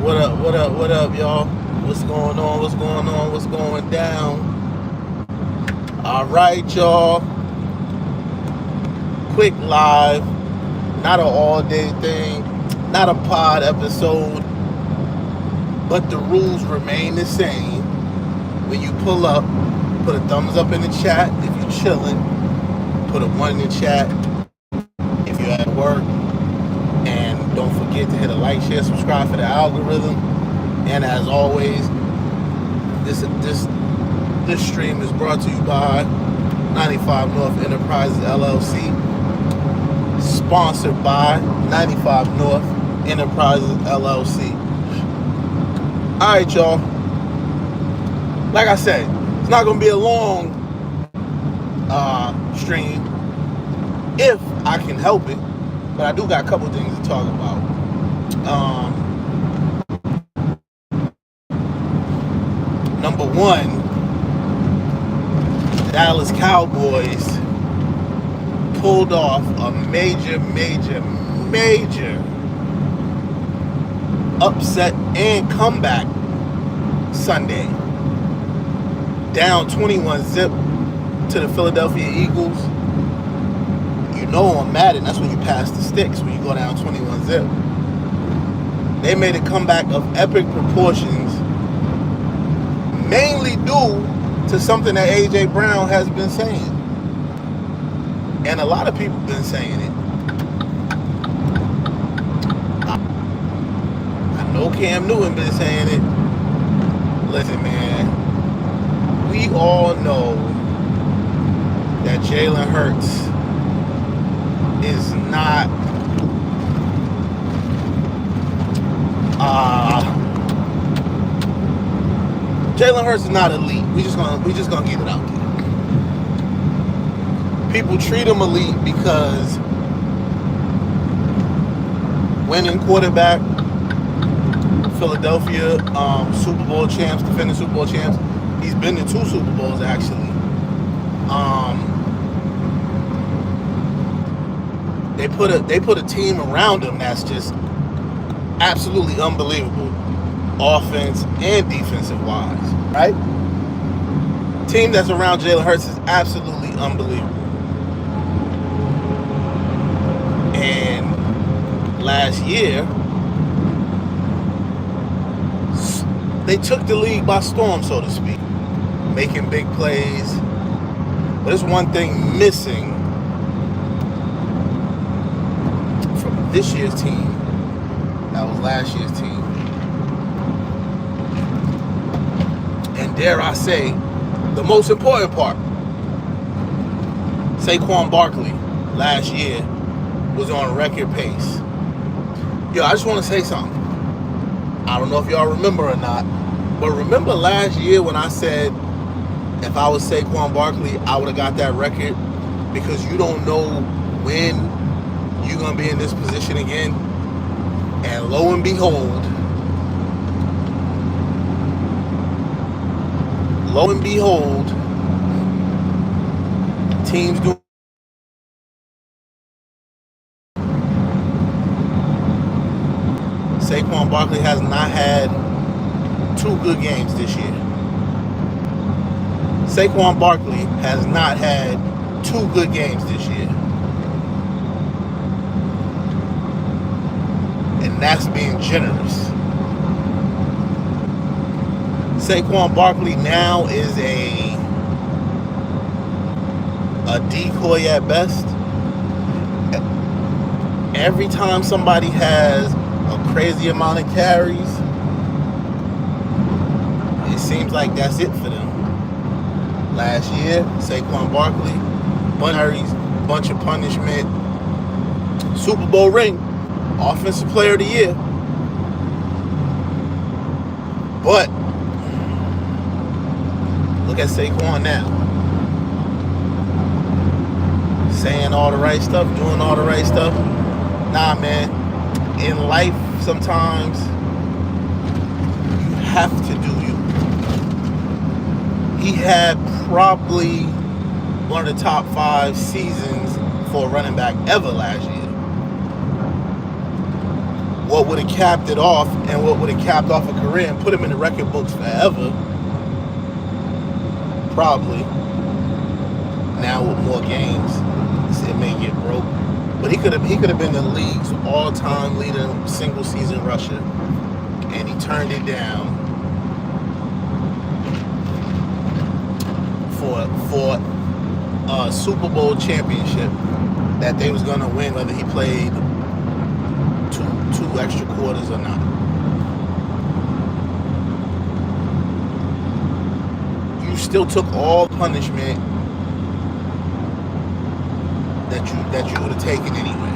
What up, what up, what up, y'all? What's going on, what's going on, what's going down? Alright, y'all. Quick live. Not an all-day thing. Not a pod episode. But the rules remain the same. When you pull up, put a thumbs up in the chat if you're chilling. Put a 1 in the chat if you're at work. And don't forget to hit a like, share, subscribe for the algorithm. And as always, this stream is brought to you by 95 North Enterprises LLC. Sponsored by 95 North Enterprises LLC. Alright, y'all. Like I said, it's not going to be a long stream if I can help it. But I do got a couple things to talk about. Number one, the Dallas Cowboys pulled off a major upset and comeback Sunday. Down 21-zip to the Philadelphia Eagles. You know on Madden, that's when you pass the sticks, when you go down 21-zip. They made a comeback of epic proportions, mainly due to something that A.J. Brown has been saying. And a lot of people have been saying it. I know Cam Newton been saying it. Listen, man. We all know that Jalen Hurts is not Jalen Hurts is not elite. We just gonna get it out there. People treat him elite because winning quarterback, Philadelphia Super Bowl champs, defending Super Bowl champs. He's been to 2 Super Bowls actually. They put a team around him that's just absolutely unbelievable, offense and defensive wise, right? Team that's around Jalen Hurts is absolutely unbelievable. And last year, they took the league by storm, so to speak, making big plays. But there's one thing missing from this year's team. That was last year's team. And dare I say, the most important part, Saquon Barkley last year was on record pace. Yo, I just want to say something. I don't know if y'all remember or not, but remember last year when I said if I was Saquon Barkley, I would have got that record, because you don't know when you're going to be in this position again. And lo and behold, teams do. Saquon Barkley has not had 2 good games this year. Saquon Barkley has not had 2 good games this year. And that's being generous. Saquon Barkley now is a decoy at best. Every time somebody has a crazy amount of carries, it seems like that's it for them. Last year, Saquon Barkley, bunch of punishment, Super Bowl ring, Offensive Player of the Year. But look at Saquon now. Saying all the right stuff, doing all the right stuff. Nah, man. In life, sometimes you have to do you. He had probably one of the top 5 seasons for a running back ever last year. what would have capped it off and what would have capped off a career and put him in the record books forever, probably. Now with more games, it may get broke. But he could have been the league's all-time leader single season rusher, and he turned it down for a Super Bowl championship that they was gonna win whether he played two extra quarters or not. You still took all punishment that you would have taken anyway.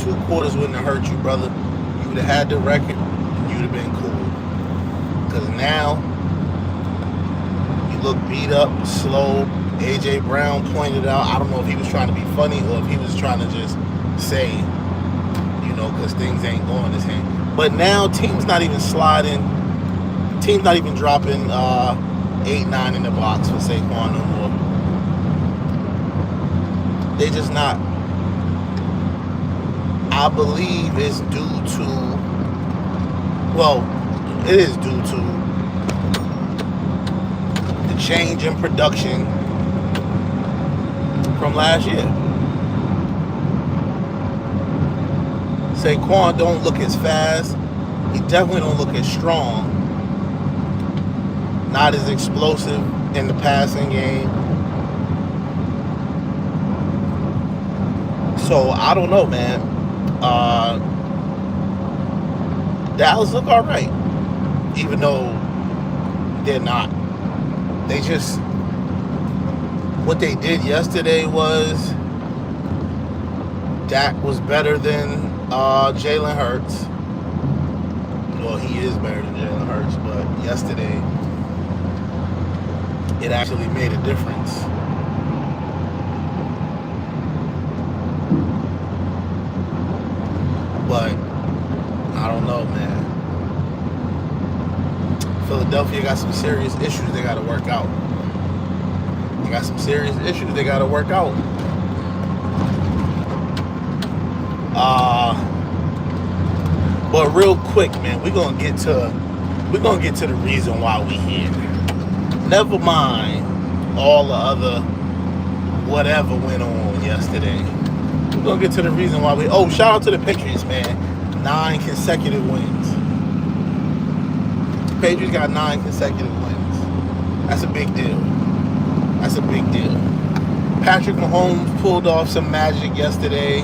2 quarters wouldn't have hurt you, brother. You would have had the record and you'd have been cool. Because now you look beat up, slow. AJ Brown pointed out, I don't know if he was trying to be funny or if he was trying to just say, because things ain't going his hand. But now teams not even sliding. Teams not even dropping 8-9 in the box for Saquon no more. They just not. I believe it's due to, it is due to the change in production from last year. Saquon don't look as fast. He definitely don't look as strong. Not as explosive in the passing game. So I don't know, man. Dallas look all right, even though they're not. They just, what they did yesterday was Dak was better than Jalen Hurts. Well, he is better than Jalen Hurts, but yesterday it actually made a difference. But I don't know, man. Philadelphia got some serious issues they got to work out. But real quick, man, we're gonna get to the reason why we here. Never mind all the other whatever went on yesterday. We're gonna get to the reason why we. Oh, shout out to the Patriots, man. 9 consecutive wins. Patriots got 9 consecutive wins. That's a big deal. Patrick Mahomes pulled off some magic yesterday.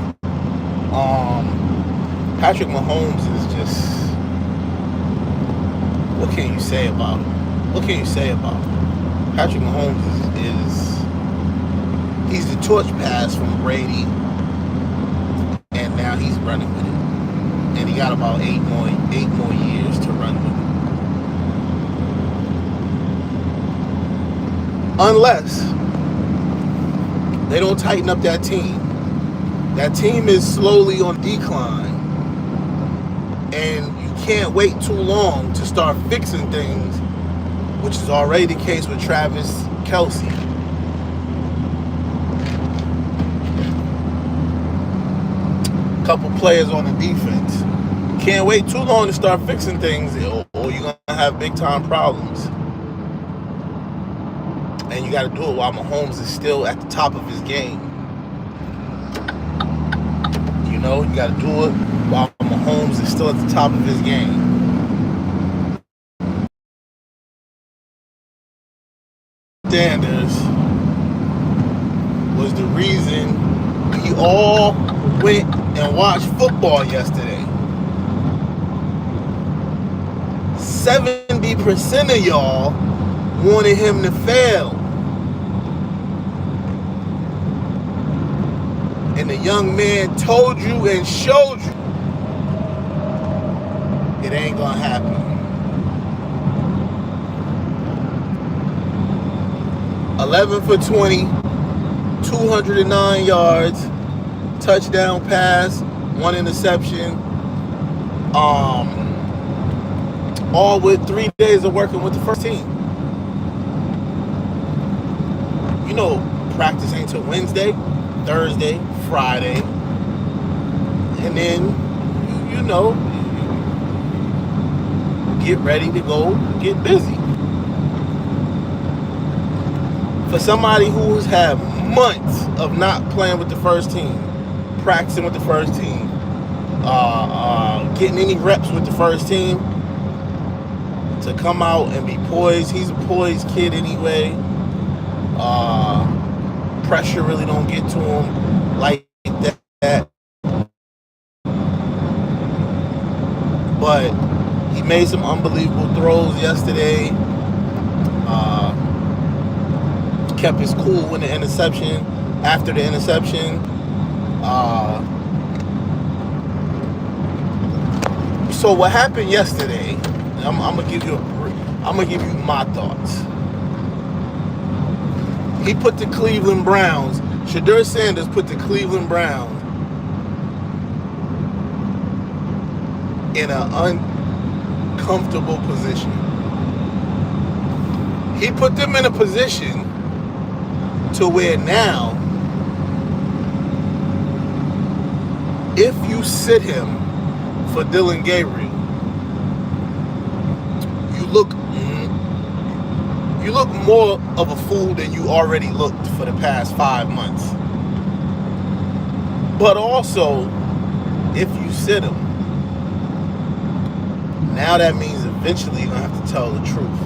Patrick Mahomes is just, what can you say about him? Patrick Mahomes he's the torch pass from Brady, and now he's running with it. And he got about 8 more years to run with it. Unless they don't tighten up that team. That team is slowly on decline. And you can't wait too long to start fixing things, which is already the case with Travis Kelce. A couple players on the defense. Can't wait too long to start fixing things, or you're going to have big time problems. And you got to do it while Mahomes is still at the top of his game. You got to do it while Mahomes is still at the top of his game. Sanders was the reason we all went and watched football yesterday. 70% of y'all wanted him to fail. And the young man told you and showed you it ain't gonna happen. $11 for 20, 209 yards, touchdown pass, 1 interception. All with 3 days of working with the first team. Practice ain't till Wednesday, Thursday, Friday, and then you know, get ready to go get busy. For somebody who's had months of not playing with the first team, practicing with the first team, getting any reps with the first team, to come out and be poised. He's a poised kid anyway. Pressure really don't get to him like that. But he made some unbelievable throws yesterday. Kept his cool in the interception. After the interception, so what happened yesterday? I'm gonna give you my thoughts. He put the Cleveland Browns. Shedeur Sanders put the Cleveland Browns in an uncomfortable position. He put them in a position to where now, if you sit him for Dylan Gabriel, you look more of a fool than you already looked for the past 5 months. But also, if you sit him, now that means eventually you're going to have to tell the truth.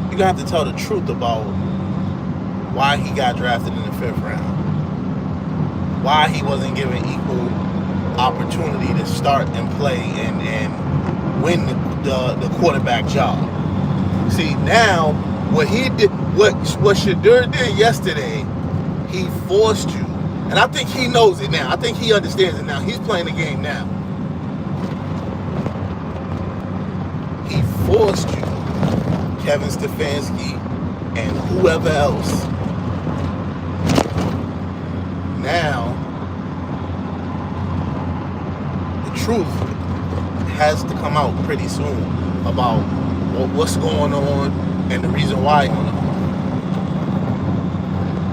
You're going to have to tell the truth about why he got drafted in the 5th round. Why he wasn't given equal opportunity to start and play and win the quarterback job. See, now what he did, what Shedeur did yesterday, he forced you, and I think he knows it now. I think he understands it now. He's playing the game now. He forced you, Kevin Stefanski, and whoever else. Now, the truth has to come out pretty soon about what's going on and the reason why it's going on.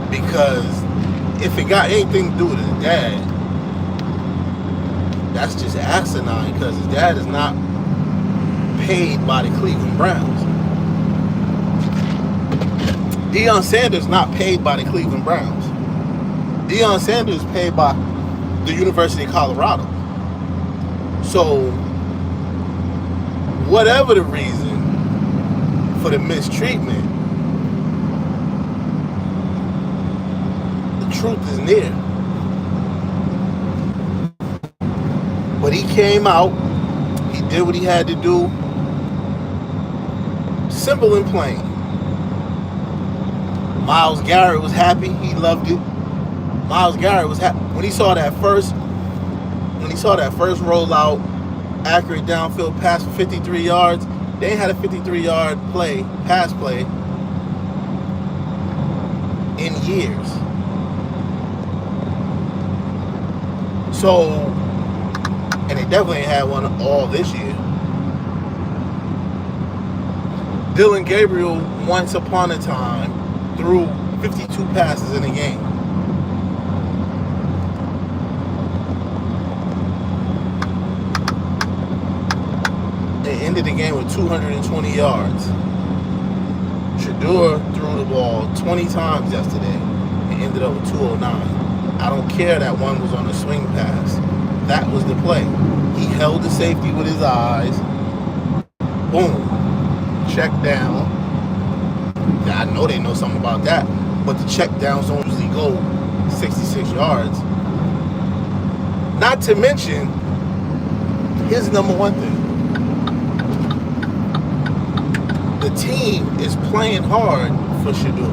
Because if it got anything to do with his dad, that's just asinine, because his dad is not paid by the Cleveland Browns. Deion Sanders not paid by the Cleveland Browns. Deion Sanders is paid by the University of Colorado. So, whatever the reason for the mistreatment, the truth is near. But he came out, he did what he had to do. Simple and plain. Myles Garrett was happy, he loved it. Myles Garrett was happy when he saw that first rollout, accurate downfield pass for 53 yards. They ain't had a 53-yard pass play in years. So, and they definitely ain't had one all this year. Dylan Gabriel, once upon a time, threw 52 passes in a game. They ended the game with 220 yards. Shedeur threw the ball 20 times yesterday and ended up with 209. I don't care that one was on a swing pass. That was the play. He held the safety with his eyes. Boom. Check down. I know they know something about that, but the check downs don't usually go 66 yards. Not to mention, here's the number one thing. The team is playing hard for Shedeur.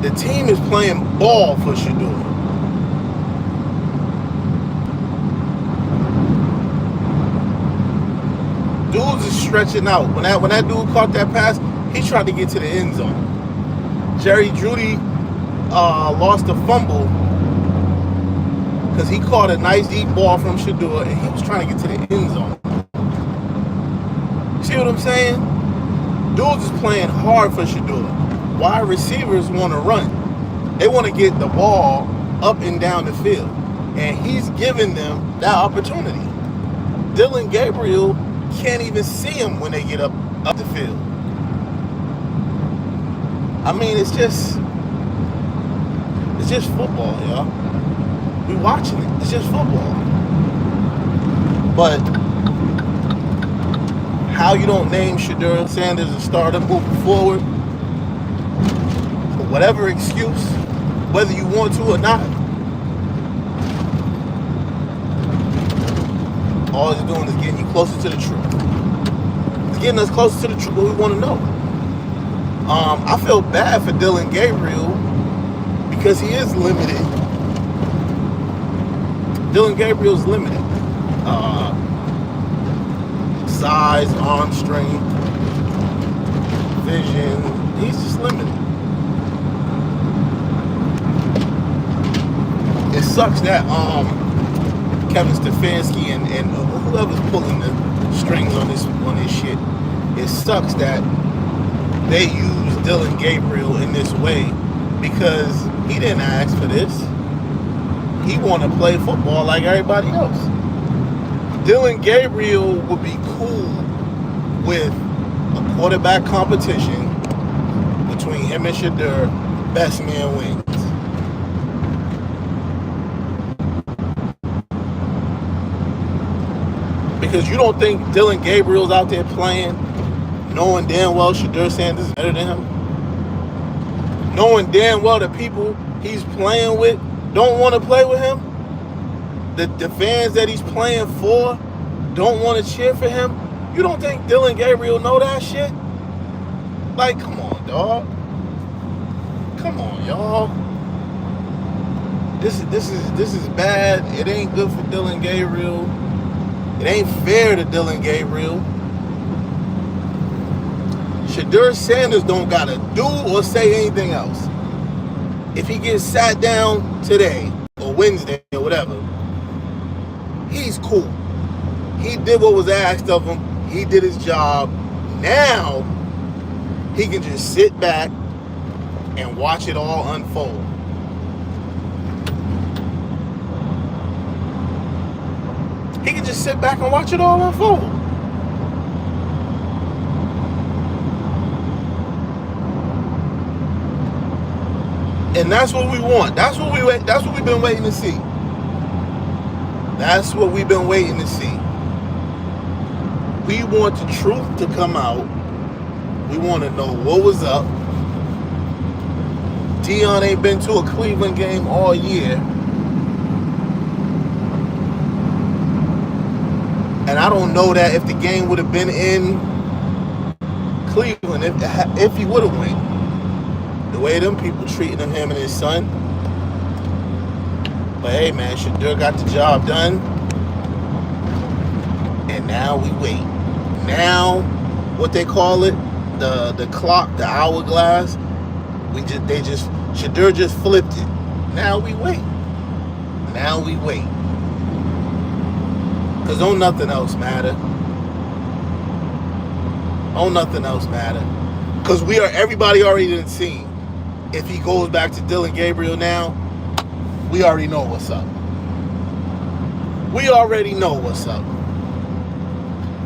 The team is playing ball for Shedeur. Dudes is stretching out. When that dude caught that pass, he tried to get to the end zone. Jerry Jeudy lost a fumble because he caught a nice deep ball from Shedeur and he was trying to get to the end zone. See what I'm saying? Dudes is playing hard for Shedeur. Wide receivers want to run. They want to get the ball up and down the field. And he's giving them that opportunity. Dylan Gabriel can't even see him when they get up the field. I mean, it's just football, y'all. We watching it. It's just football. But how you don't name Shedeur Sanders a starter moving forward, for whatever excuse, whether you want to or not, all it's doing is getting you closer to the truth. It's getting us closer to the truth, what we want to know. I feel bad for Dylan Gabriel because he is limited. Dylan Gabriel's limited. Size, arm strength, vision. He's just limited. It sucks that Kevin Stefanski and whoever's pulling the strings on this shit. It sucks that they use Dylan Gabriel in this way because he didn't ask for this. He want to play football like everybody else. Dylan Gabriel would be cool with a quarterback competition between him and Shedeur. Best man wins. Because you don't think Dylan Gabriel's out there playing knowing damn well Shedeur Sanders is better than him? Knowing damn well the people he's playing with don't want to play with him? The fans that he's playing for don't want to cheer for him? You don't think Dylan Gabriel know that shit? Like, come on, dog. Come on, y'all. This is bad. It ain't good for Dylan Gabriel. It ain't fair to Dylan Gabriel. Shedeur Sanders don't gotta do or say anything else. If he gets sat down today or Wednesday or whatever, he's cool. He did what was asked of him. He did his job. Now he can just sit back and watch it all unfold. He can just sit back and watch it all unfold. And that's what we want. That's what we've been waiting to see. That's what we've been waiting to see. We want the truth to come out. We want to know what was up. Dion ain't been to a Cleveland game all year. And I don't know that if the game would have been in Cleveland, if he would have won. The way them people treating him and his son. But hey, man, Shedeur got the job done. And now we wait. Now, what they call it, the clock, the hourglass, Shedeur just flipped it. Now we wait. Now we wait. Because don't nothing else matter. Don't nothing else matter. Because everybody already done seen. If he goes back to Dylan Gabriel now, we already know what's up. We already know what's up.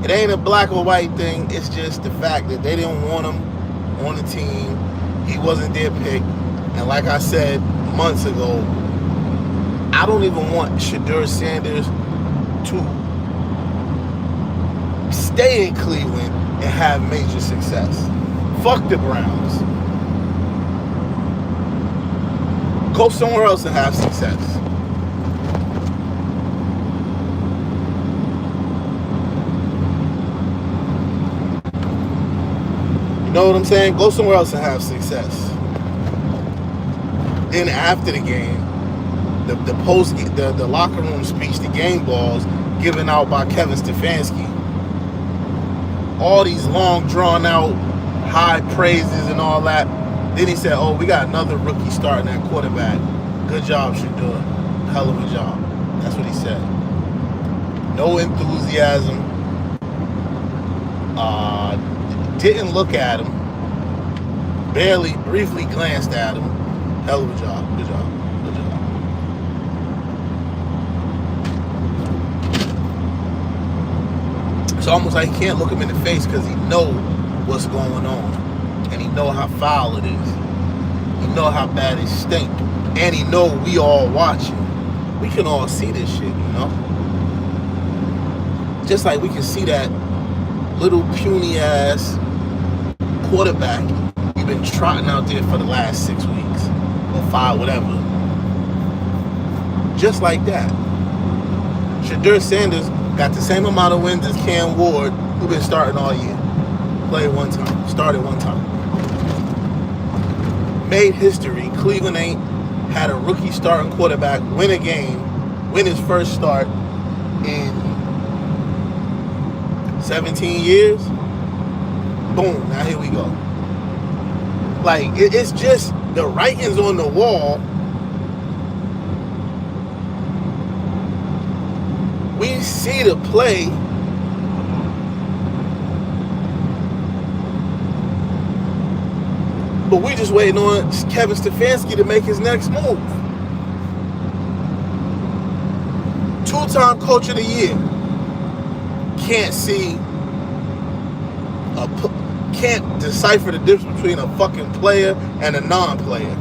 It ain't a black or white thing. It's just the fact that they didn't want him on the team. He wasn't their pick. And like I said months ago, I don't even want Shedeur Sanders to stay in Cleveland and have major success. Fuck the Browns. Go somewhere else and have success. You know what I'm saying? Go somewhere else and have success. Then after the game, the locker room speech, the game balls given out by Kevin Stefanski. All these long drawn out high praises and all that. Then he said, oh, we got another rookie starting at quarterback. Good job, Shedeur. Hell of a job. That's what he said. No enthusiasm. Didn't look at him. Briefly glanced at him. Hell of a job. Good job. Good job. It's almost like he can't look him in the face because he know what's going on. And he know how foul it is. He know how bad it stink. And he know we all watching. We can all see this shit, you know? Just like we can see that little puny ass quarterback we've been trotting out there for the last 6 weeks. Or 5, whatever. Just like that. Shedeur Sanders got the same amount of wins as Cam Ward, who been starting all year. Played one time. Started one time. Made history. Cleveland ain't had a rookie starting quarterback win a game, win his first start in 17 years. Boom. Now here we go. Like, it's just the writing's on the wall. We see the play. But we just waiting on Kevin Stefanski to make his next move. 2-time coach of the year. Can't see can't decipher the difference between a fucking player and a non-player.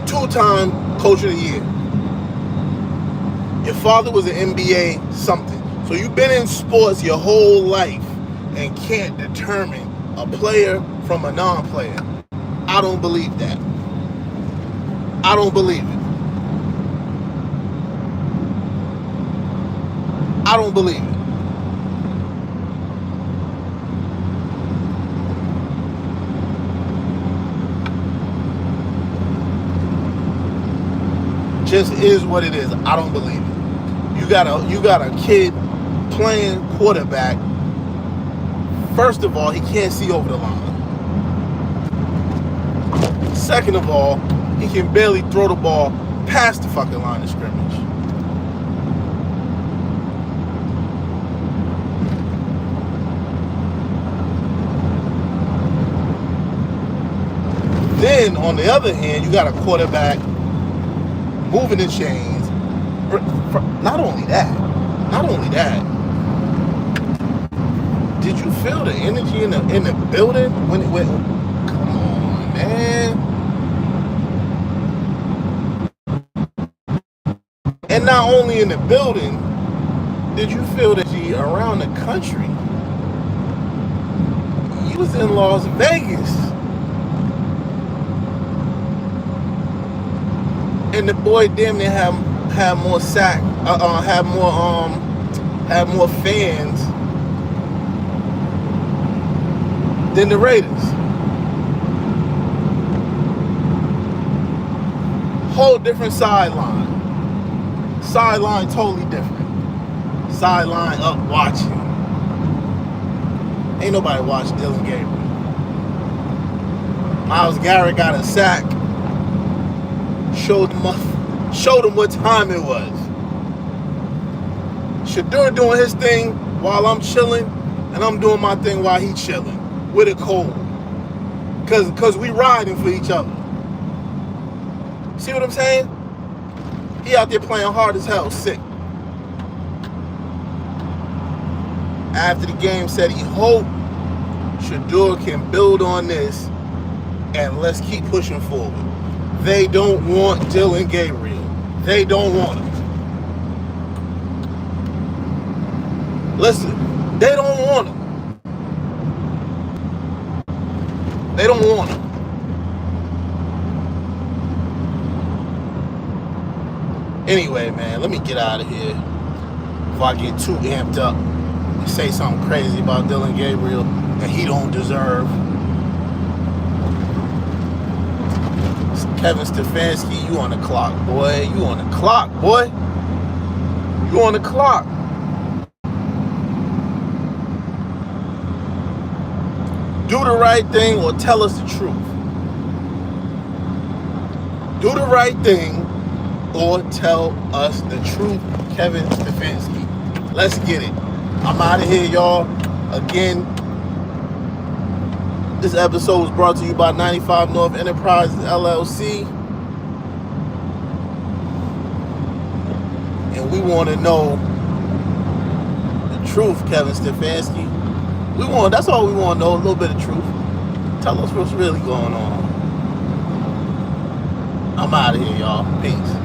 2-time coach of the year. Your father was an NBA something. So you've been in sports your whole life and can't determine a player from a non-player. I don't believe that. I don't believe it. I don't believe it. Just is what it is. I don't believe it. You got a kid playing quarterback. First of all, he can't see over the line. Second of all, he can barely throw the ball past the fucking line of scrimmage. Then, on the other hand, you got a quarterback moving the chains. Not only that. Did you feel the energy in the building when it went? Come on, man. And not only in the building, did you feel the energy around the country? You was in Las Vegas. And the boy damn near had more sack, had more fans than the Raiders. Whole different sideline. Sideline totally different. Sideline up watching. Ain't nobody watched Dylan Gabriel. Myles Garrett got a sack. Showed him what time it was. Shedeur doing his thing while I'm chilling, and I'm doing my thing while he chilling with it cold. Cause we riding for each other. See what I'm saying? He out there playing hard as hell, sick. After the game said he hoped Shedeur can build on this and let's keep pushing forward. They don't want Dylan Gabriel. They don't want him. Listen, they don't want him. They don't want him. Anyway, man, let me get out of here before I get too amped up and say something crazy about Dylan Gabriel that he don't deserve. Kevin Stefanski, you on the clock, boy. You on the clock, boy. You on the clock. Do the right thing or tell us the truth. Do the right thing or tell us the truth, Kevin Stefanski. Let's get it. I'm out of here, y'all. Again, this episode was brought to you by 95 North Enterprises, LLC. And we want to know the truth, Kevin Stefanski. That's all we want to know, a little bit of truth. Tell us what's really going on. I'm out of here, y'all. Peace.